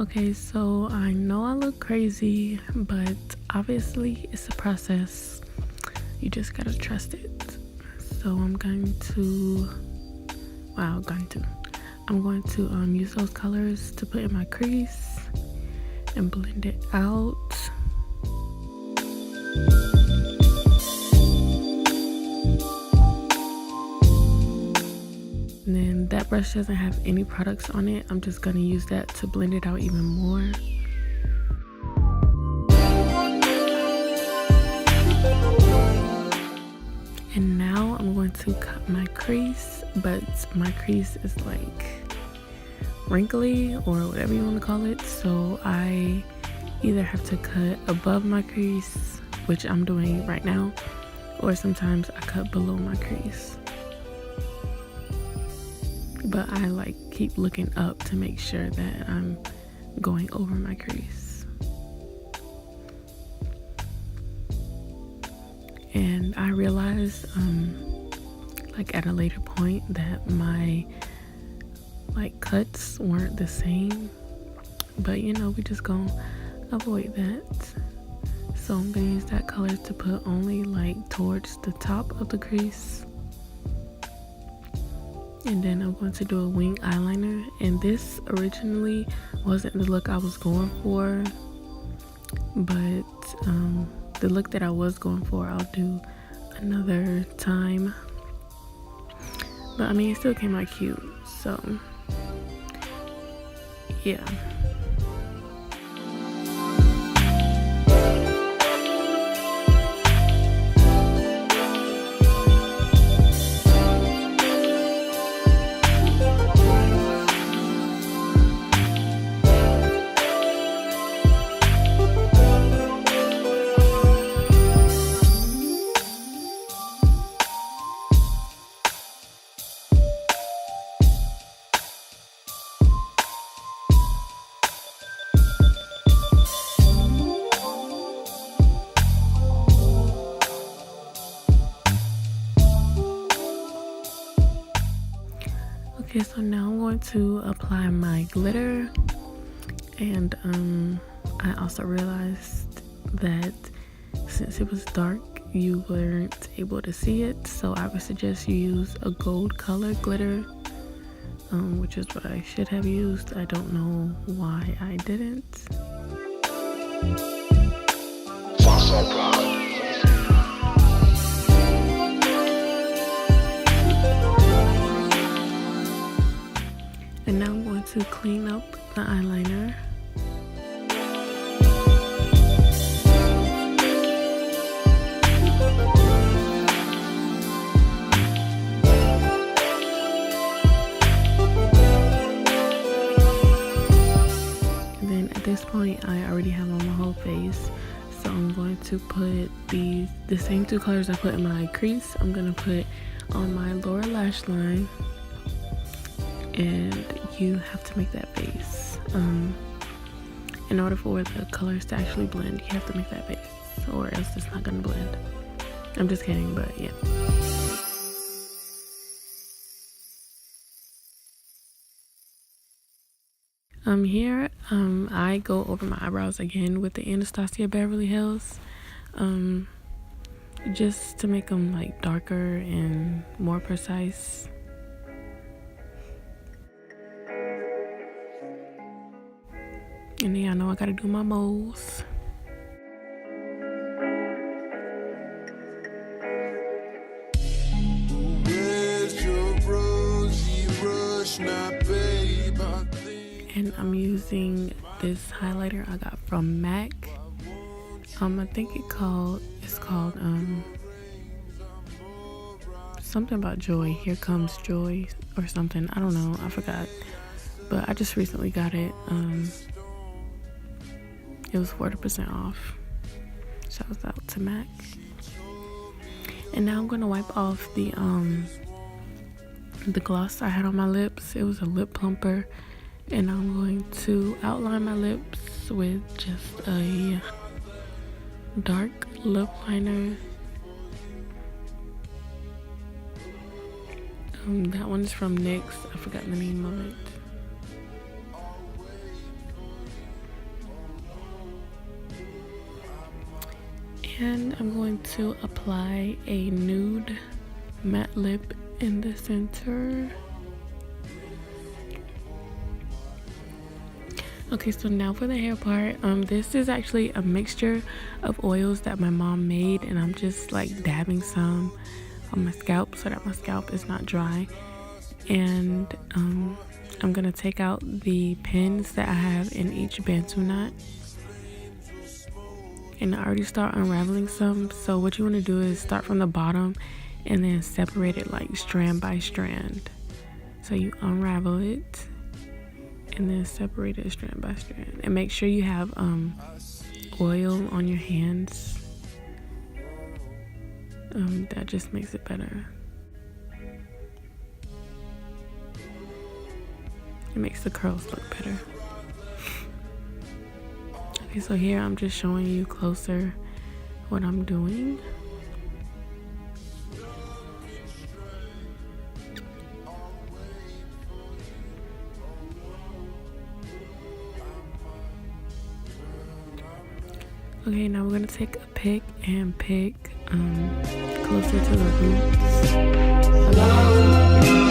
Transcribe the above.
Okay, so I know I look crazy, but obviously it's a process. You just gotta trust it. So I'm going to use those colors to put in my crease and blend it out. And then that brush doesn't have any products on it. I'm just gonna use that to blend it out even more. And now I'm going to cut my crease, but my crease is like wrinkly or whatever you want to call it. So I either have to cut above my crease, which I'm doing right now, or sometimes I cut below my crease. But I keep looking up to make sure that I'm going over my crease. And I realized at a later point that my cuts weren't the same, but we just gonna avoid that. So I'm gonna use that color to put only towards the top of the crease. And then I'm going to do a wing eyeliner, and this originally wasn't the look I was going for, but the look that I was going for I'll do another time. But I mean, it still came out cute, so yeah. Okay, so now I'm going to apply my glitter, and I also realized that since it was dark you weren't able to see it, so I would suggest you use a gold color glitter, which is what I should have used. I don't know why I didn't. And now I'm going to clean up the eyeliner. And then at this point I already have on my whole face, so I'm going to put the same two colors I put in my crease. I'm going to put on my lower lash line, and you have to make that base. In order for the colors to actually blend, you have to make that base, or else it's not gonna blend. I'm just kidding, but yeah. Here, I go over my eyebrows again with the Anastasia Beverly Hills, just to make them darker and more precise. And then I know I gotta do my moles. And I'm using this highlighter I got from MAC. I think it's called something about joy. Here comes joy or something. I don't know. I forgot. But I just recently got it. It was 40% off. Shouts out to MAC. And now I'm gonna wipe off the gloss I had on my lips. It was a lip plumper, and I'm going to outline my lips with just a dark lip liner. That one's from NYX. I forgot the name of it. And I'm going to apply a nude matte lip in the center. Okay, so now for the hair part, this is actually a mixture of oils that my mom made, and I'm just like dabbing some on my scalp so that my scalp is not dry. And I'm gonna take out the pins that I have in each Bantu knot, and I already start unraveling some. So what you want to do is start from the bottom and then separate it like strand by strand. So you unravel it and then separate it strand by strand, and make sure you have oil on your hands. That just makes it better. It makes the curls look better. Okay, so here I'm just showing you closer what I'm doing. Okay, now we're gonna take a pick and pick closer to the roots of the